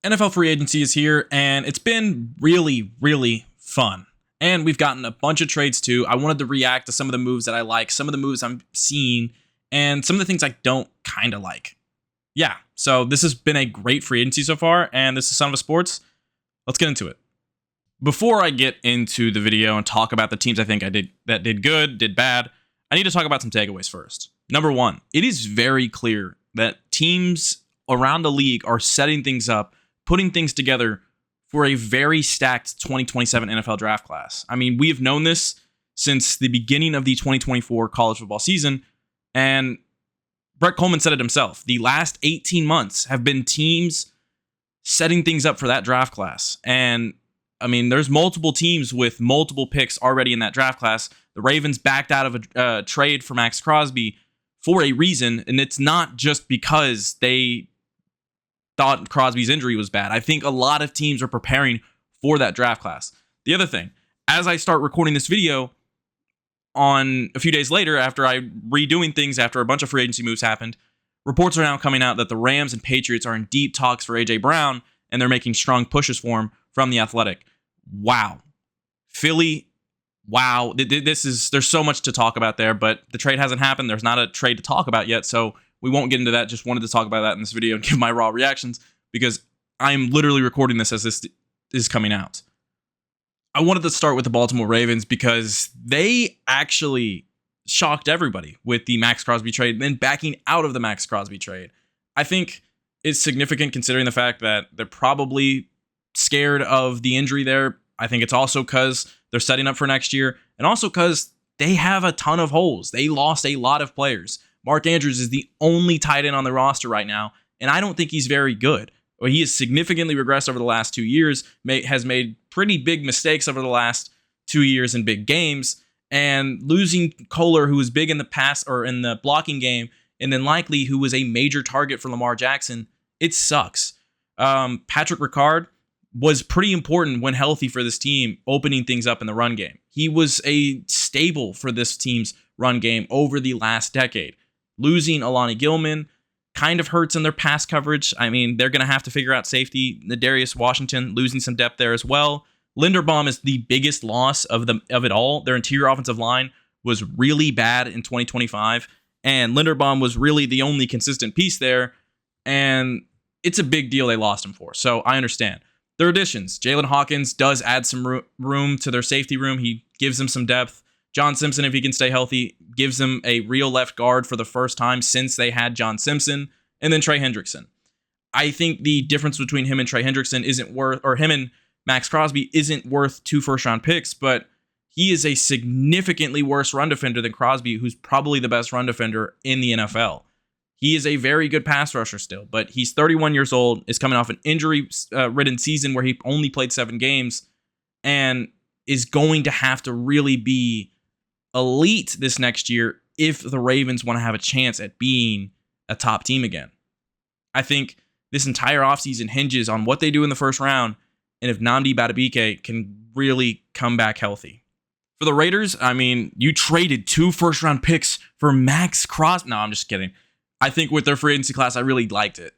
NFL free agency is here, and it's been really, really fun. And we've gotten a bunch of trades too. I wanted to react to some of the moves that I like, some of the moves I'm seeing, and some of the things I don't kind of like. Yeah, so this has been a great free agency so far, and this is Son of a Sports. Let's get into it. Before I get into the video and talk about the teams I think that did good, did bad, I need to talk about some takeaways first. Number one, it is very clear that teams around the league are setting things up, putting things together for a very stacked 2027 NFL draft class. I mean, we have known this since the beginning of the 2024 college football season, and Brett Kollmann said it himself. The last 18 months have been teams setting things up for that draft class. And I mean, there's multiple teams with multiple picks already in that draft class. The Ravens backed out of a trade for Max Crosby for a reason, and it's not just because they thought Crosby's injury was bad. I think a lot of teams are preparing for that draft class. The other thing, as I start recording this video on a few days later, after I redoing things after a bunch of free agency moves happened, reports are now coming out that the Rams and Patriots are in deep talks for A.J. Brown, and they're making strong pushes for him from The Athletic. Wow. Philly, wow. There's so much to talk about there, but the trade hasn't happened. There's not a trade to talk about yet, so we won't get into that. Just wanted to talk about that in this video and give my raw reactions because I'm literally recording this as this is coming out. I wanted to start with the Baltimore Ravens because they actually shocked everybody with the Max Crosby trade and then backing out of the Max Crosby trade. I think it's significant considering the fact that they're probably scared of the injury there. I think it's also because they're setting up for next year and also because they have a ton of holes. They lost a lot of players. Mark Andrews is the only tight end on the roster right now, and I don't think he's very good. He has significantly regressed over the last 2 years, has made pretty big mistakes over the last 2 years in big games, and losing Kohler, who was big in the pass or in the blocking game, and then Likely, who was a major target for Lamar Jackson, it sucks. Patrick Ricard was pretty important when healthy for this team, opening things up in the run game. He was a staple for this team's run game over the last decade. Losing Alani Gilman kind of hurts in their pass coverage. I mean, they're going to have to figure out safety. Nadarius Washington losing some depth there as well. Linderbaum is the biggest loss of it all. Their interior offensive line was really bad in 2025, and Linderbaum was really the only consistent piece there, and it's a big deal they lost him for, so I understand. Their additions, Jalen Hawkins does add some room to their safety room. He gives them some depth. John Simpson, if he can stay healthy, gives them a real left guard for the first time since they had John Simpson, and then Trey Hendrickson. I think the difference between him and Trey Hendrickson him and Max Crosby isn't worth 2 first-round picks, but he is a significantly worse run defender than Crosby, who's probably the best run defender in the NFL. He is a very good pass rusher still, but he's 31 years old, is coming off an injury-ridden season where he only played 7 games, and is going to have to really be elite this next year if the Ravens want to have a chance at being a top team again. I think this entire offseason hinges on what they do in the first round and if Nnamdi Madubuike can really come back healthy. For the Raiders, I mean, you traded 2 first-round picks for Max Crosby. No, I'm just kidding. I think with their free agency class, I really liked it.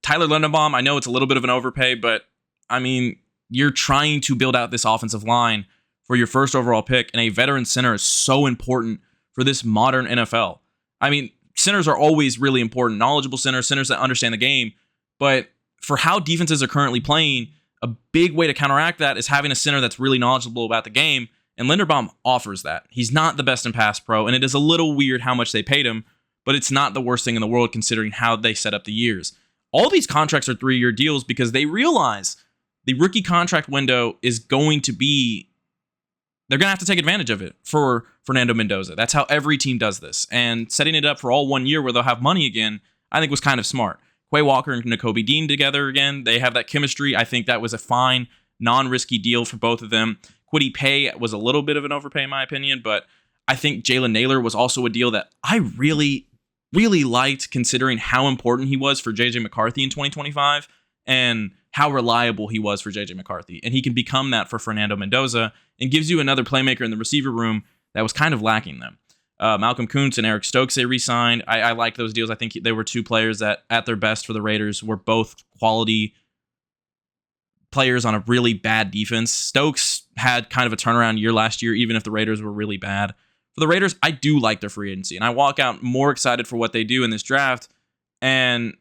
Tyler Linderbaum, I know it's a little bit of an overpay, but I mean, you're trying to build out this offensive line for your first overall pick, and a veteran center is so important for this modern NFL. I mean, centers are always really important, knowledgeable centers that understand the game, but for how defenses are currently playing, a big way to counteract that is having a center that's really knowledgeable about the game, and Linderbaum offers that. He's not the best in pass pro, and it is a little weird how much they paid him, but it's not the worst thing in the world considering how they set up the years. All these contracts are 3-year deals because they realize the rookie contract window is going to be, they're going to have to take advantage of it for Fernando Mendoza. That's how every team does this. And setting it up for all 1 year where they'll have money again, I think was kind of smart. Quay Walker and Nakobe Dean together again, they have that chemistry. I think that was a fine, non-risky deal for both of them. Kwity Paye was a little bit of an overpay in my opinion, but I think Jalen Naylor was also a deal that I really liked considering how important he was for J.J. McCarthy in 2025 and how reliable he was for J.J. McCarthy. And he can become that for Fernando Mendoza and gives you another playmaker in the receiver room that was kind of lacking them. Malcolm Kuntz and Eric Stokes, they re-signed. I like those deals. I think they were 2 players that, at their best for the Raiders, were both quality players on a really bad defense. Stokes had kind of a turnaround year last year, even if the Raiders were really bad. For the Raiders, I do like their free agency, and I walk out more excited for what they do in this draft and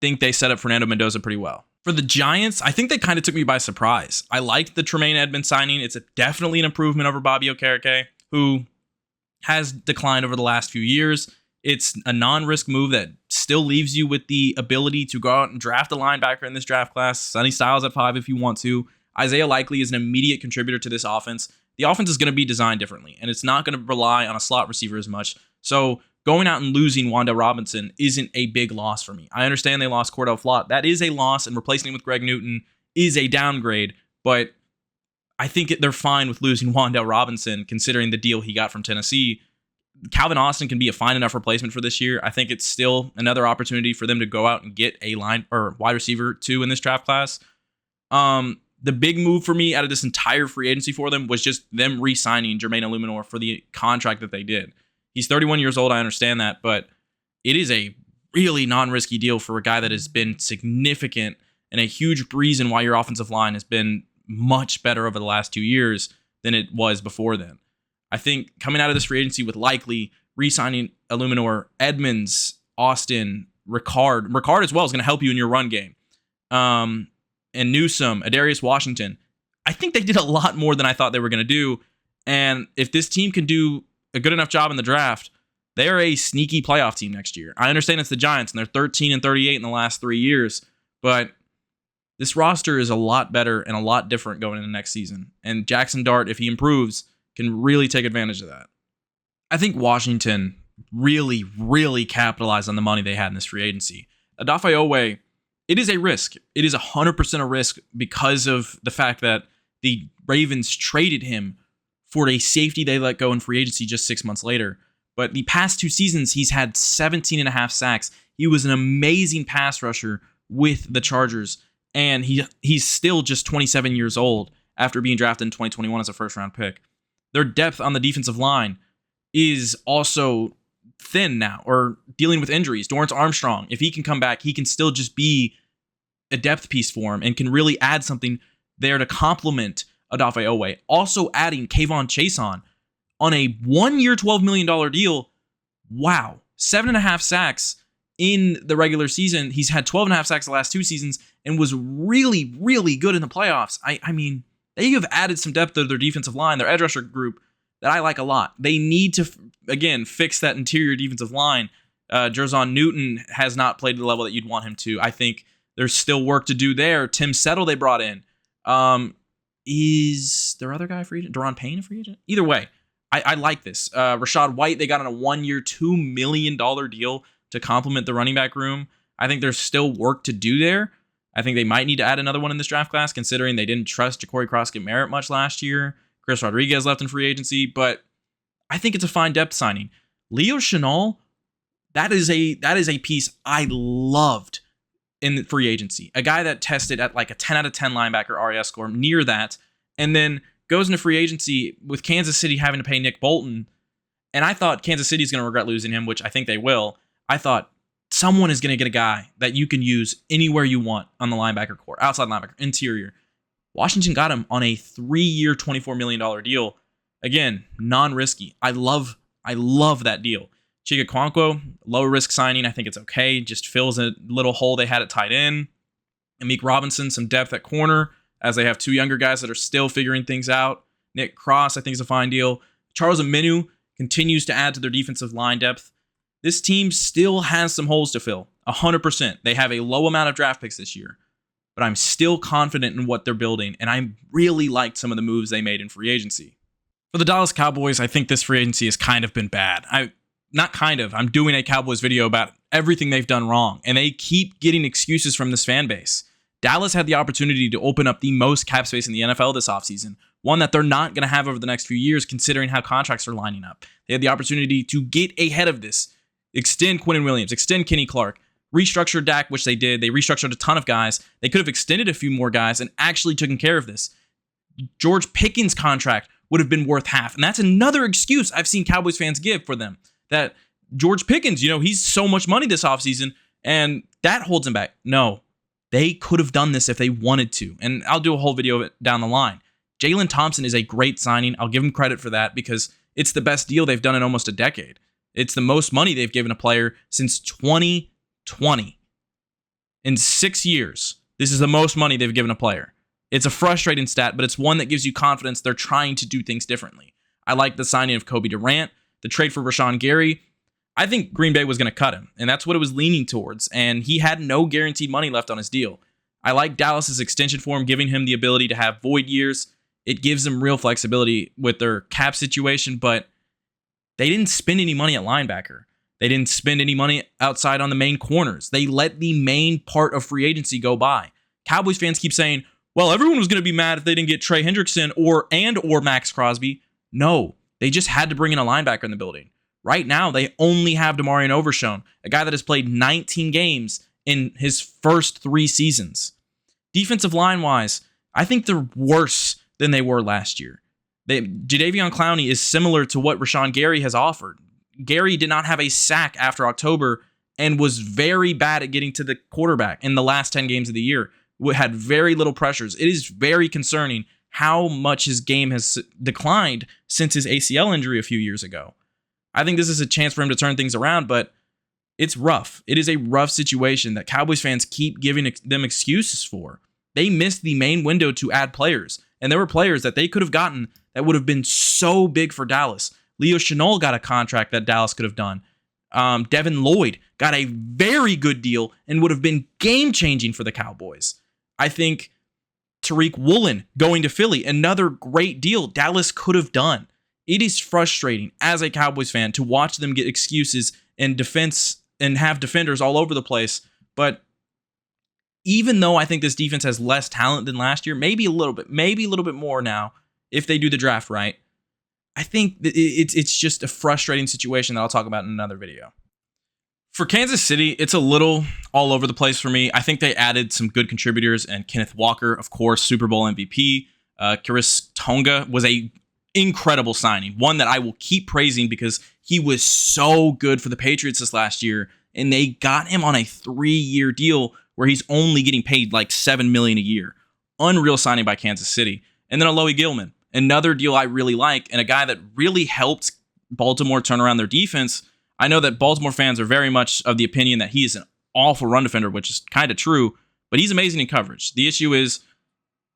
think they set up Fernando Mendoza pretty well. For the Giants, I think they kind of took me by surprise. I liked the Tremaine Edmonds signing. It's definitely an improvement over Bobby Okereke, who has declined over the last few years. It's a non-risk move that still leaves you with the ability to go out and draft a linebacker in this draft class. Sonny Styles at 5 if you want to. Isaiah Likely is an immediate contributor to this offense. The offense is going to be designed differently, and it's not going to rely on a slot receiver as much. So going out and losing Wan'Dale Robinson isn't a big loss for me. I understand they lost Cordell Flott. That is a loss, and replacing him with Greg Newton is a downgrade, but I think they're fine with losing Wan'Dale Robinson considering the deal he got from Tennessee. Calvin Austin can be a fine enough replacement for this year. I think it's still another opportunity for them to go out and get a line or wide receiver 2 in this draft class. The big move for me out of this entire free agency for them was just them re-signing Jermaine Illuminor for the contract that they did. He's 31 years old, I understand that, but it is a really non-risky deal for a guy that has been significant and a huge reason why your offensive line has been much better over the last 2 years than it was before then. I think coming out of this free agency with Likely, re-signing Illuminor, Edmonds, Austin, Ricard as well is going to help you in your run game. And Newsome, Adarius Washington. I think they did a lot more than I thought they were going to do. And if this team can do a good enough job in the draft, they are a sneaky playoff team next year. I understand it's the Giants, and they're 13-38 in the last 3 years, but this roster is a lot better and a lot different going into next season. And Jackson Dart, if he improves, can really take advantage of that. I think Washington really, really capitalized on the money they had in this free agency. Odafe Oweh, it is a risk. It is 100% a risk because of the fact that the Ravens traded him for a safety they let go in free agency just 6 months later. But the past 2 seasons, he's had 17.5 sacks. He was an amazing pass rusher with the Chargers, and he's still just 27 years old after being drafted in 2021 as a first-round pick. Their depth on the defensive line is also thin now, or dealing with injuries. Dorrance Armstrong, if he can come back, he can still just be a depth piece for him and can really add something there to complement Odafe Oweh. Also adding Kayvon Chason on a 1-year, $12 million deal. Wow. 7.5 sacks in the regular season. He's had 12.5 sacks the last 2 seasons and was really, really good in the playoffs. I mean, they have added some depth to their defensive line, their edge rusher group, that I like a lot. They need to, again, fix that interior defensive line. Jerzon Newton has not played to the level that you'd want him to. I think there's still work to do there. Tim Settle they brought in. Is their other guy a free agent? Daron Payne a free agent? Either way, I like this. Rachaad White, they got on a 1-year, $2 million deal to complement the running back room. I think there's still work to do there. I think they might need to add another one in this draft class, considering they didn't trust Ja'Cory Croskett-Merritt much last year. Chris Rodriguez left in free agency, but I think it's a fine depth signing. Leo Chenal, that is a piece I loved in the free agency. A guy that tested at like a 10 out of 10 linebacker RAS score, near that, and then goes into free agency with Kansas City having to pay Nick Bolton. And I thought Kansas City is going to regret losing him, which I think they will. I thought someone is going to get a guy that you can use anywhere you want on the linebacker core, outside linebacker, interior. Washington got him on a 3-year, $24 million deal. Again, non-risky. I love that deal. Chig Okonkwo, low risk signing. I think it's okay. Just fills a little hole they had at tight end. Amik Robinson, some depth at corner, as they have 2 younger guys that are still figuring things out. Nick Cross, I think, is a fine deal. Charles Omenihu continues to add to their defensive line depth. This team still has some holes to fill, 100%. They have a low amount of draft picks this year, but I'm still confident in what they're building, and I really liked some of the moves they made in free agency. For the Dallas Cowboys, I think this free agency has kind of been bad. I'm doing a Cowboys video about everything they've done wrong, and they keep getting excuses from this fan base. Dallas had the opportunity to open up the most cap space in the NFL this offseason, one that they're not going to have over the next few years considering how contracts are lining up. They had the opportunity to get ahead of this, extend Quinnen Williams, extend Kenny Clark, restructure Dak, which they did. They restructured a ton of guys. They could have extended a few more guys and actually taken care of this. George Pickens' contract would have been worth half, and that's another excuse I've seen Cowboys fans give for them, that George Pickens, he's so much money this offseason, and that holds him back. No. They could have done this if they wanted to. And I'll do a whole video of it down the line. Jalen Thompson is a great signing. I'll give him credit for that because it's the best deal they've done in almost a decade. It's the most money they've given a player since 2020. In 6 years, this is the most money they've given a player. It's a frustrating stat, but it's one that gives you confidence they're trying to do things differently. I like the signing of Kobe Durant, the trade for Rashawn Gary. I think Green Bay was going to cut him, and that's what it was leaning towards, and he had no guaranteed money left on his deal. I like Dallas's extension for him, giving him the ability to have void years. It gives them real flexibility with their cap situation, but they didn't spend any money at linebacker. They didn't spend any money outside on the main corners. They let the main part of free agency go by. Cowboys fans keep saying, well, everyone was going to be mad if they didn't get Trey Hendrickson or Max Crosby. No, they just had to bring in a linebacker in the building. Right now, they only have DeMarion Overshown, a guy that has played 19 games in his first 3 seasons. Defensive line-wise, I think they're worse than they were last year. Jadeveon Clowney is similar to what Rashawn Gary has offered. Gary did not have a sack after October and was very bad at getting to the quarterback in the last 10 games of the year. Had very little pressures. It is very concerning how much his game has declined since his ACL injury a few years ago. I think this is a chance for him to turn things around, but it's rough. It is a rough situation that Cowboys fans keep giving them excuses for. They missed the main window to add players, and there were players that they could have gotten that would have been so big for Dallas. Leo Chenal got a contract that Dallas could have done. Devin Lloyd got a very good deal and would have been game-changing for the Cowboys. I think Tariq Woolen going to Philly, another great deal Dallas could have done. It is frustrating as a Cowboys fan to watch them get excuses and defense and have defenders all over the place. But even though I think this defense has less talent than last year, maybe a little bit more now if they do the draft right, I think that it's just a frustrating situation that I'll talk about in another video. For Kansas City, it's a little all over the place for me. I think they added some good contributors, and Kenneth Walker, of course, Super Bowl MVP. Khyiris Tonga was a incredible signing, one that I will keep praising because he was so good for the Patriots this last year, and they got him on a 3-year deal where he's only getting paid like $7 million a year. Unreal signing by Kansas City. And then Alohi Gilman, another deal I really like, and a guy that really helped Baltimore turn around their defense. I know that Baltimore fans are very much of the opinion that he is an awful run defender, which is kind of true, but he's amazing in coverage. The issue is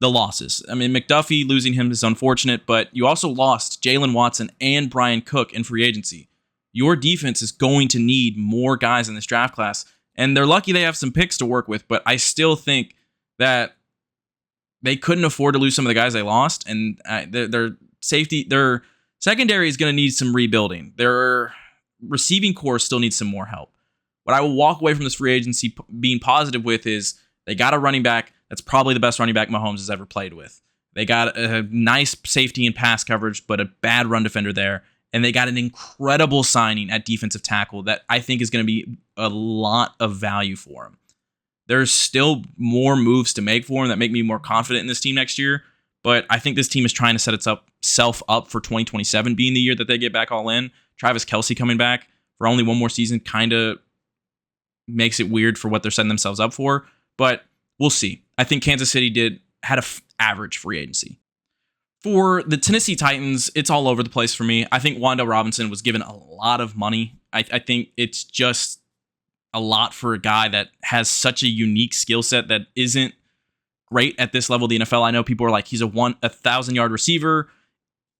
the losses. I mean, McDuffie, losing him is unfortunate, but you also lost Jalen Watson and Brian Cook in free agency. Your defense is going to need more guys in this draft class, and they're lucky they have some picks to work with, but I still think that they couldn't afford to lose some of the guys they lost, and their secondary is going to need some rebuilding. Their receiving core still needs some more help. What I will walk away from this free agency being positive with is they got a running back that's probably the best running back Mahomes has ever played with. They got a nice safety and pass coverage, but a bad run defender there. And they got an incredible signing at defensive tackle that I think is going to be a lot of value for him. There's still more moves to make for him that make me more confident in this team next year. But I think this team is trying to set itself up for 2027 being the year that they get back all in. Travis Kelce coming back for only one more season kind of makes it weird for what they're setting themselves up for. But we'll see. I think Kansas City had an average free agency. For the Tennessee Titans, it's all over the place for me. I think Wan'Dale Robinson was given a lot of money. I think it's just a lot for a guy that has such a unique skill set that isn't great at this level of the NFL. I know people are like, he's a 1,000-yard receiver.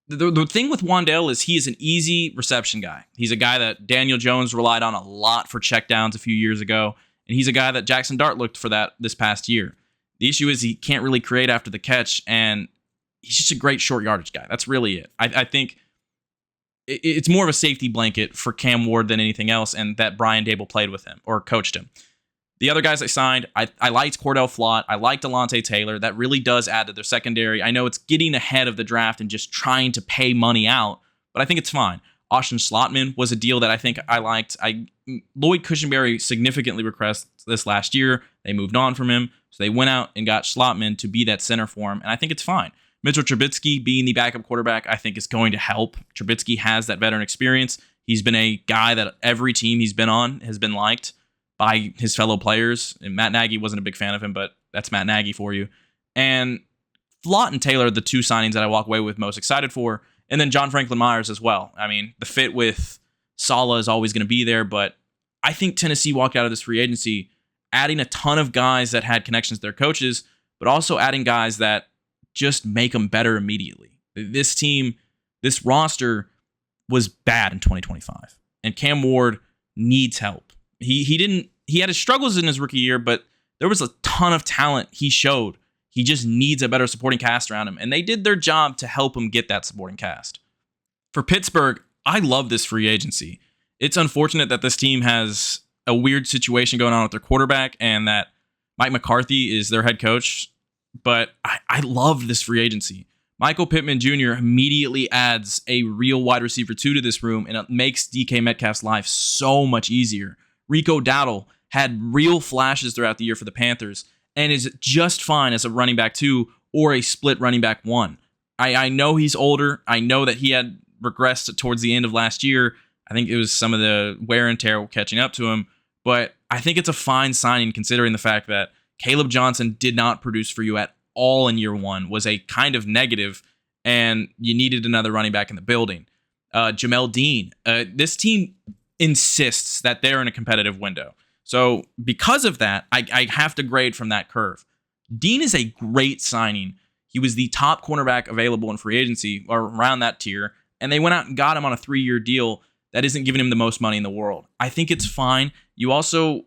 The thing with Wan'Dale is he is an easy reception guy. He's a guy that Daniel Jones relied on a lot for checkdowns a few years ago, and he's a guy that Jackson Dart looked for that this past year. The issue is he can't really create after the catch, and he's just a great short yardage guy. That's really it. I think it's more of a safety blanket for Cam Ward than anything else, and that Brian Dable played with him or coached him. The other guys I signed, I liked Cordell Flott. I liked Alontae Taylor. That really does add to their secondary. I know it's getting ahead of the draft and just trying to pay money out, but I think it's fine. Austin Schlottman was a deal that I think I liked. Lloyd Cushenberry significantly regressed this last year. They moved on from him, so they went out and got Schlottman to be that center for him, and I think it's fine. Mitchell Trubisky being the backup quarterback, I think is going to help. Trubisky has that veteran experience. He's been a guy that every team he's been on has been liked. by his fellow players. And Matt Nagy wasn't a big fan of him, but that's Matt Nagy for you. And Flott and Taylor are the two signings that I walk away with most excited for. And then John Franklin Myers as well. I mean, the fit with Saleh is always going to be there, but I think Tennessee walked out of this free agency adding a ton of guys that had connections to their coaches, but also adding guys that just make them better immediately. This team, this roster was bad in 2025, and Cam Ward needs help. He had his struggles in his rookie year, but there was a ton of talent he showed. He just needs a better supporting cast around him, and they did their job to help him get that supporting cast. For Pittsburgh, I love this free agency. It's unfortunate that this team has a weird situation going on with their quarterback and that Mike McCarthy is their head coach, but I love this free agency. Michael Pittman Jr. immediately adds a real wide receiver 2 to this room, and it makes DK Metcalf's life so much easier. Rico Dowdle had real flashes throughout the year for the Panthers and is just fine as a running back 2 or a split running back 1. I know he's older. I know that he had regressed towards the end of last year. I think it was some of the wear and tear catching up to him, but I think it's a fine signing considering the fact that Caleb Johnson did not produce for you at all in year 1, was a kind of negative, and you needed another running back in the building. Jamel Dean. This team insists that they're in a competitive window. So because of that, I have to grade from that curve. Dean is a great signing. He was the top cornerback available in free agency, or around that tier, and they went out and got him on a 3-year deal that isn't giving him the most money in the world. I think it's fine. You also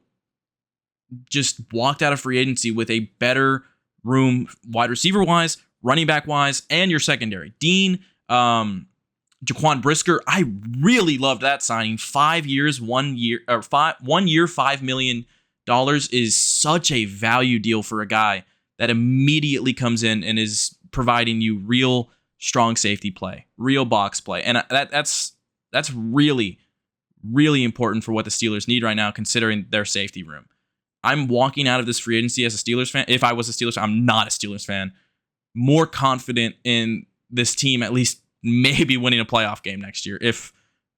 just walked out of free agency with a better room wide receiver wise, running back wise, and your secondary. Dean, Jaquan Brisker, I really loved that signing. 5 years, 1 year, or 1 year, $5 million is such a value deal for a guy that immediately comes in and is providing you real strong safety play, real box play. And that's really, really important for what the Steelers need right now, considering their safety room. I'm walking out of this free agency as a Steelers fan. If I was a Steelers fan, I'm not a Steelers fan, more confident in this team at least maybe winning a playoff game next year if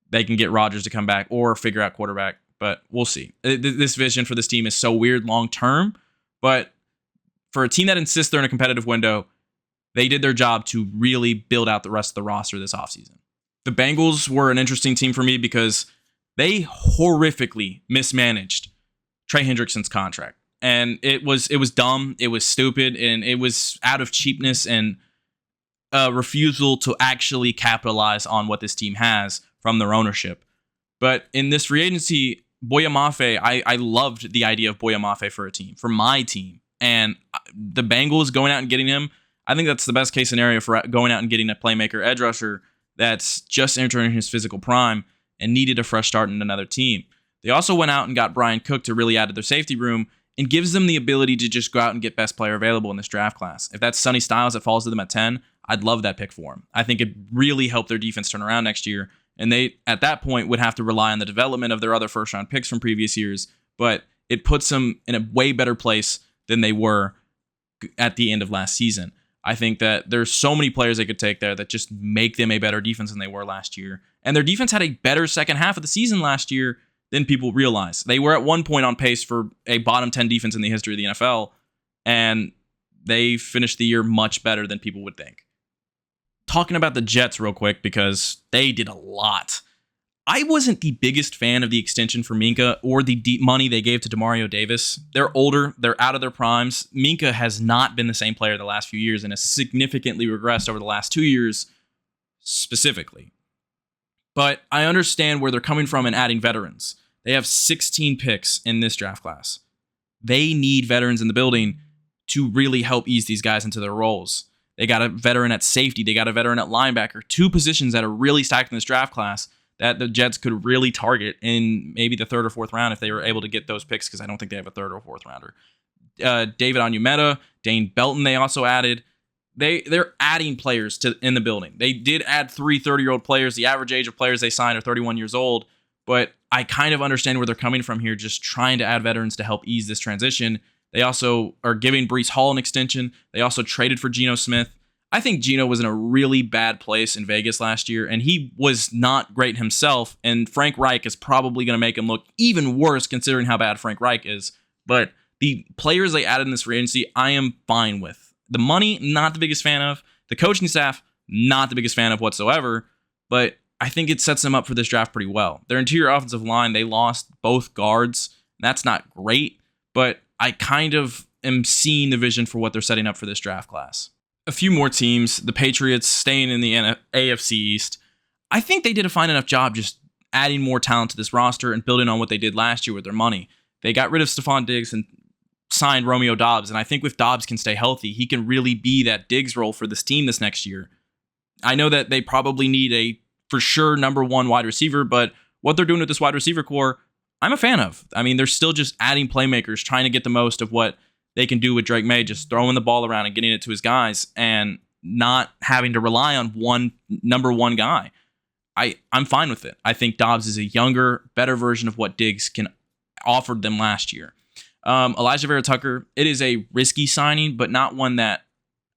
they can get Rodgers to come back or figure out quarterback. But we'll see. This vision for this team is so weird long term, but for a team that insists they're in a competitive window, they did their job to really build out the rest of the roster this offseason. The Bengals were an interesting team for me because they horrifically mismanaged Trey Hendrickson's contract. And it was dumb, it was stupid, and it was out of cheapness and a refusal to actually capitalize on what this team has from their ownership. But in this free agency, Boya Mafe, I loved the idea of Boya Mafe for a team, for my team. And the Bengals going out and getting him, I think that's the best case scenario for going out and getting a playmaker edge rusher that's just entering his physical prime and needed a fresh start in another team. They also went out and got Brian Cook to really add to their safety room and gives them the ability to just go out and get best player available in this draft class. If that's Sonny Styles that falls to them at 10, I'd love that pick for him. I think it'd really help their defense turn around next year. And they, at that point, would have to rely on the development of their other first-round picks from previous years. But it puts them in a way better place than they were at the end of last season. I think that there's so many players they could take there that just make them a better defense than they were last year. And their defense had a better second half of the season last year than people realize. They were at one point on pace for a bottom 10 defense in the history of the NFL, and they finished the year much better than people would think. Talking about the Jets real quick, because they did a lot. I wasn't the biggest fan of the extension for Minkah or the deep money they gave to Demario Davis. They're older. They're out of their primes. Minkah has not been the same player the last few years and has significantly regressed over the last 2 years specifically. But I understand where they're coming from in adding veterans. They have 16 picks in this draft class. They need veterans in the building to really help ease these guys into their roles. They got a veteran at safety. They got a veteran at linebacker. 2 positions that are really stacked in this draft class that the Jets could really target in maybe the 3rd or 4th round if they were able to get those picks, because I don't think they have a 3rd or 4th rounder. David Onyemata, Dane Belton they also added. They're adding players in the building. They did add 3 30-year-old players. The average age of players they signed are 31 years old, but I kind of understand where they're coming from here, just trying to add veterans to help ease this transition. They also are giving Breece Hall an extension. They also traded for Geno Smith. I think Geno was in a really bad place in Vegas last year, and he was not great himself. And Frank Reich is probably going to make him look even worse considering how bad Frank Reich is. But the players they added in this free agency, I am fine with. The money, not the biggest fan of. The coaching staff, not the biggest fan of whatsoever. But I think it sets them up for this draft pretty well. Their interior offensive line, they lost both guards. That's not great, but I kind of am seeing the vision for what they're setting up for this draft class. A few more teams, the Patriots staying in the AFC East. I think they did a fine enough job just adding more talent to this roster and building on what they did last year with their money. They got rid of Stephon Diggs and signed Romeo Doubs, and I think if Doubs can stay healthy, he can really be that Diggs role for this team this next year. I know that they probably need a for sure number one wide receiver, but what they're doing with this wide receiver core, I'm a fan of. I mean, they're still just adding playmakers, trying to get the most of what they can do with Drake May, just throwing the ball around and getting it to his guys and not having to rely on one number one guy. I'm fine with it. I think Doubs is a younger, better version of what Diggs can offered them last year. Elijah Vera Tucker, it is a risky signing, but not one that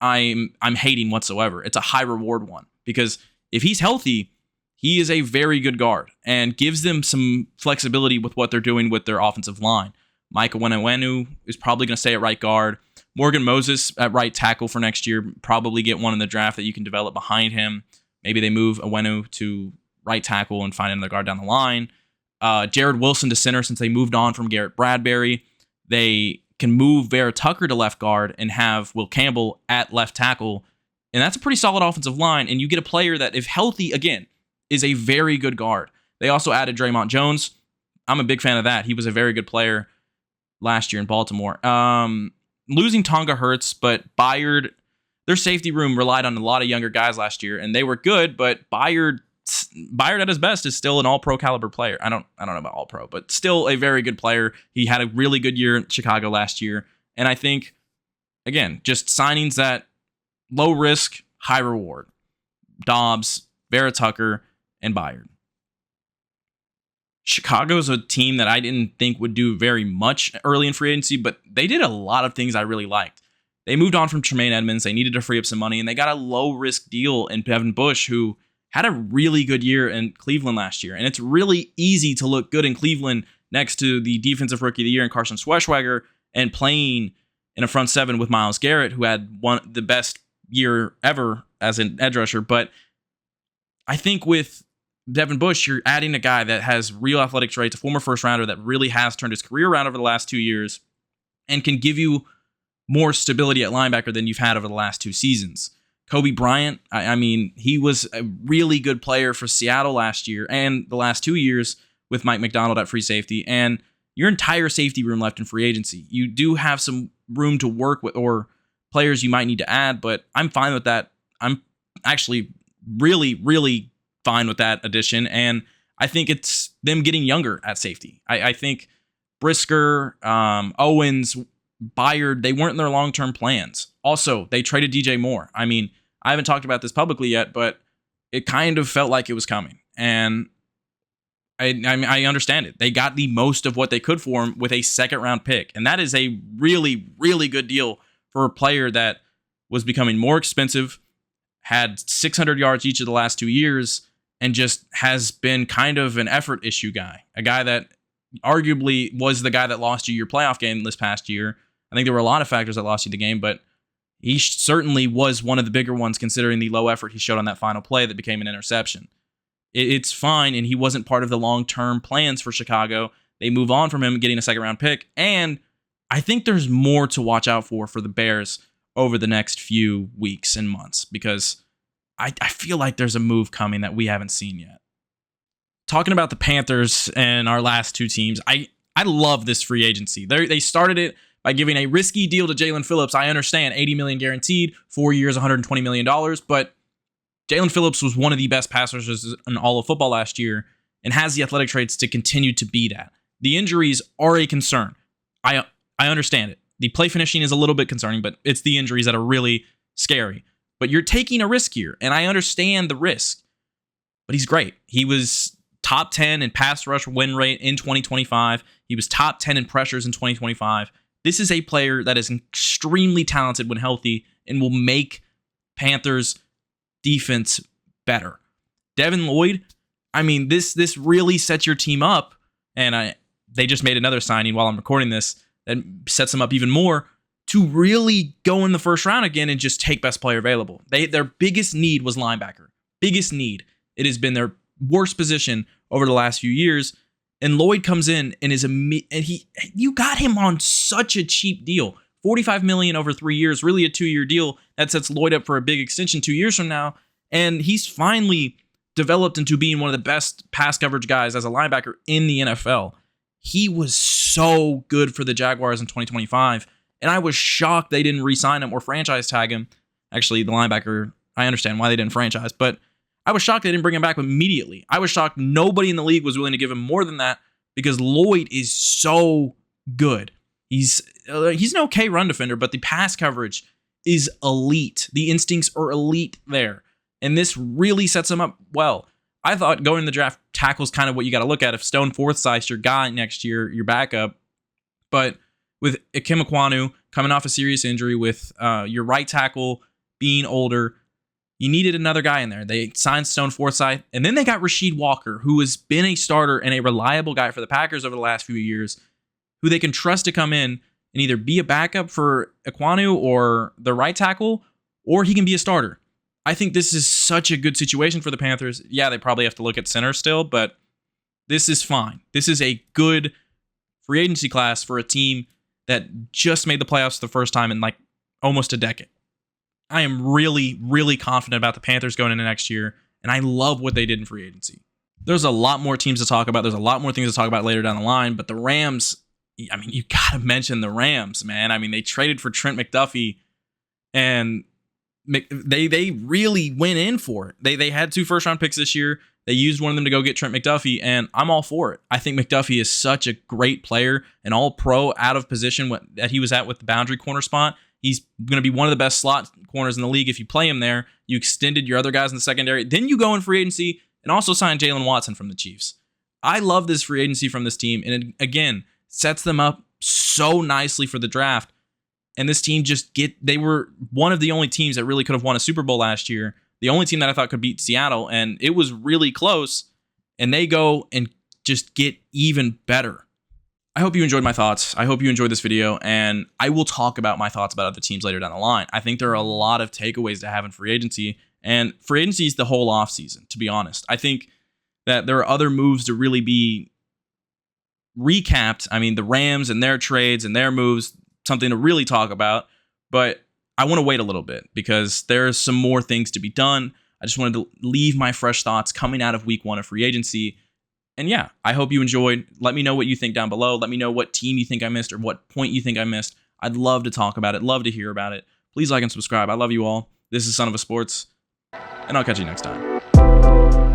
I'm hating whatsoever. It's a high reward one because if he's healthy, he is a very good guard and gives them some flexibility with what they're doing with their offensive line. Micah Onwenu is probably going to stay at right guard. Morgan Moses at right tackle for next year. Probably get one in the draft that you can develop behind him. Maybe they move Onwenu to right tackle and find another guard down the line. Jared Wilson to center since they moved on from Garrett Bradbury. They can move Vera Tucker to left guard and have Will Campbell at left tackle. And that's a pretty solid offensive line. And you get a player that, if healthy, again, is a very good guard. They also added Draymond Jones. I'm a big fan of that. He was a very good player last year in Baltimore. Losing Tonga hurts, but Byard, their safety room relied on a lot of younger guys last year, and they were good, but Byard at his best is still an all-pro caliber player. I don't know about all-pro, but still a very good player. He had a really good year in Chicago last year, and I think, again, just signings that low risk, high reward. Doubs, Vera Tucker, and Byard. Chicago's a team that I didn't think would do very much early in free agency, but they did a lot of things I really liked. They moved on from Tremaine Edmonds. They needed to free up some money, and they got a low-risk deal in Devin Bush, who had a really good year in Cleveland last year. And it's really easy to look good in Cleveland next to the defensive rookie of the year in Carson Schwarzenegger and playing in a front seven with Myles Garrett, who had the best year ever as an edge rusher. But I think with Devin Bush, you're adding a guy that has real athletic traits, a former first rounder that really has turned his career around over the last 2 years and can give you more stability at linebacker than you've had over the last 2 seasons. Kobe Bryant, I mean, he was a really good player for Seattle last year and the last 2 years with Mike McDonald at free safety, and your entire safety room left in free agency. You do have some room to work with or players you might need to add, but I'm fine with that. I'm actually really, really fine with that addition, and I think it's them getting younger at safety. I think Brisker, Owens, Byard, they weren't in their long-term plans. Also, they traded DJ Moore. I mean, I haven't talked about this publicly yet, but it kind of felt like it was coming, and I understand it. They got the most of what they could for him with a second-round pick, and that is a really, really good deal for a player that was becoming more expensive, had 600 yards each of the last 2 years, and just has been kind of an effort issue guy. A guy that arguably was the guy that lost you your playoff game this past year. I think there were a lot of factors that lost you the game, but he certainly was one of the bigger ones considering the low effort he showed on that final play that became an interception. It's fine, and he wasn't part of the long-term plans for Chicago. They move on from him getting a second-round pick, and I think there's more to watch out for the Bears over the next few weeks and months because I feel like there's a move coming that we haven't seen yet. Talking about the Panthers and our last 2 teams, I love this free agency. They started it by giving a risky deal to Jaelan Phillips. I understand, $80 million guaranteed, 4 years, $120 million, but Jaelan Phillips was one of the best pass rushers in all of football last year and has the athletic traits to continue to be that. The injuries are a concern. I understand it. The play finishing is a little bit concerning, but it's the injuries that are really scary. But you're taking a risk here, and I understand the risk. But he's great. He was top 10 in pass rush win rate in 2025. He was top 10 in pressures in 2025. This is a player that is extremely talented when healthy and will make Panthers defense better. Devin Lloyd, I mean, this really sets your team up, and they just made another signing while I'm recording this that sets them up even more to really go in the first round again and just take best player available. Their biggest need was linebacker. Biggest need. It has been their worst position over the last few years. And Lloyd comes in and you got him on such a cheap deal. $45 million over 3 years, really a 2-year deal that sets Lloyd up for a big extension 2 years from now. And he's finally developed into being one of the best pass coverage guys as a linebacker in the NFL. He was so good for the Jaguars in 2025. And I was shocked they didn't re-sign him or franchise tag him. Actually, the linebacker, I understand why they didn't franchise, but I was shocked they didn't bring him back immediately. I was shocked nobody in the league was willing to give him more than that because Lloyd is so good. He's an okay run defender, but the pass coverage is elite. The instincts are elite there. And this really sets him up well. I thought going in the draft, tackle's kind of what you got to look at. If Stone Forsythe's your guy next year, your backup. But with Ikem Ekwonu coming off a serious injury, with your right tackle being older, you needed another guy in there. They signed Stone Forsythe, and then they got Rasheed Walker, who has been a starter and a reliable guy for the Packers over the last few years, who they can trust to come in and either be a backup for Ekwonu or the right tackle, or he can be a starter. I think this is such a good situation for the Panthers. Yeah, they probably have to look at center still, but this is fine. This is a good free agency class for a team that just made the playoffs the first time in like almost a decade. I am really, really confident about the Panthers going into next year, and I love what they did in free agency. There's a lot more teams to talk about. There's a lot more things to talk about later down the line, but the Rams, I mean, you got to mention the Rams, man. I mean, they traded for Trent McDuffie, and they really went in for it. They had 2 first-round picks this year. They used one of them to go get Trent McDuffie, and I'm all for it. I think McDuffie is such a great player, an all-pro out of position that he was at with the boundary corner spot. He's going to be one of the best slot corners in the league if you play him there. You extended your other guys in the secondary. Then you go in free agency and also sign Jalen Watson from the Chiefs. I love this free agency from this team, and it, again, sets them up so nicely for the draft. And this team they were one of the only teams that really could have won a Super Bowl last year. The only team that I thought could beat Seattle, and it was really close. And they go and just get even better. I hope you enjoyed my thoughts. I hope you enjoyed this video, and I will talk about my thoughts about other teams later down the line. I think there are a lot of takeaways to have in free agency, and free agency is the whole offseason, to be honest. I think that there are other moves to really be recapped. I mean, the Rams and their trades and their moves, something to really talk about, but I want to wait a little bit because there's some more things to be done. I just wanted to leave my fresh thoughts coming out of week 1 of free agency. And yeah, I hope you enjoyed. Let me know what you think down below. Let me know what team you think I missed or what point you think I missed. I'd love to talk about it, love to hear about it. Please like and subscribe. I love you all. This is Son of a Sports, and I'll catch you next time.